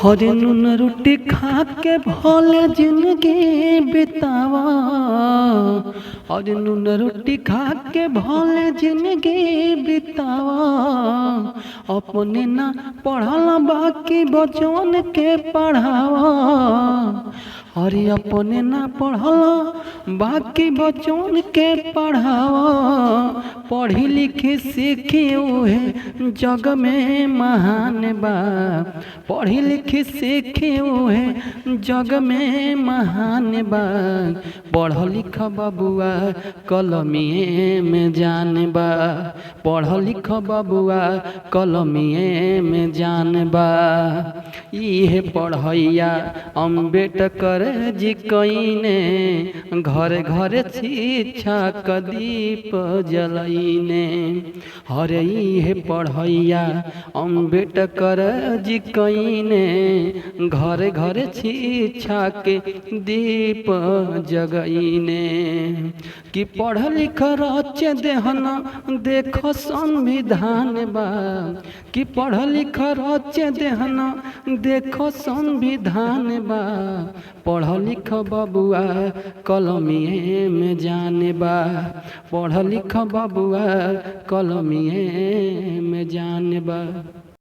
हरे नून रोटी खा के भले जिंदगी बितावा। हरे नून रोटी खा के भले जिंदगी बितावा। अपने ना पढ़ल बाकी बचवन के पढ़ावा। अरे अपने ना पढ़ल बाकी बचवन के पढ़ावा। पढ़ी लिखी सीखी उहे जग में महान बा। पढ़ी लिखी सीखी उहे जग में महान बा। पढ़ लिख बबुआ कलमिए में जान बा। पढ़ लिख बबुआ कलमिए में जान बा। इहे पढ़ैया अम्बेडकर जी कईने घर घर शिक्षा क दीप जलईने। हरे इहे पढ़ैया अम्बेडकर जी कईने घर घर शिक्षा के दीप जगईने। कि पढ़ लिख रच देहन देख संविधान बा। कि पढ़ लिख रच देहन देख संविधान बा। पढ़ लिख बबुआ कलमिए में जाने बा। पढ़ लिख बबुआ कलमिए में जाने बा।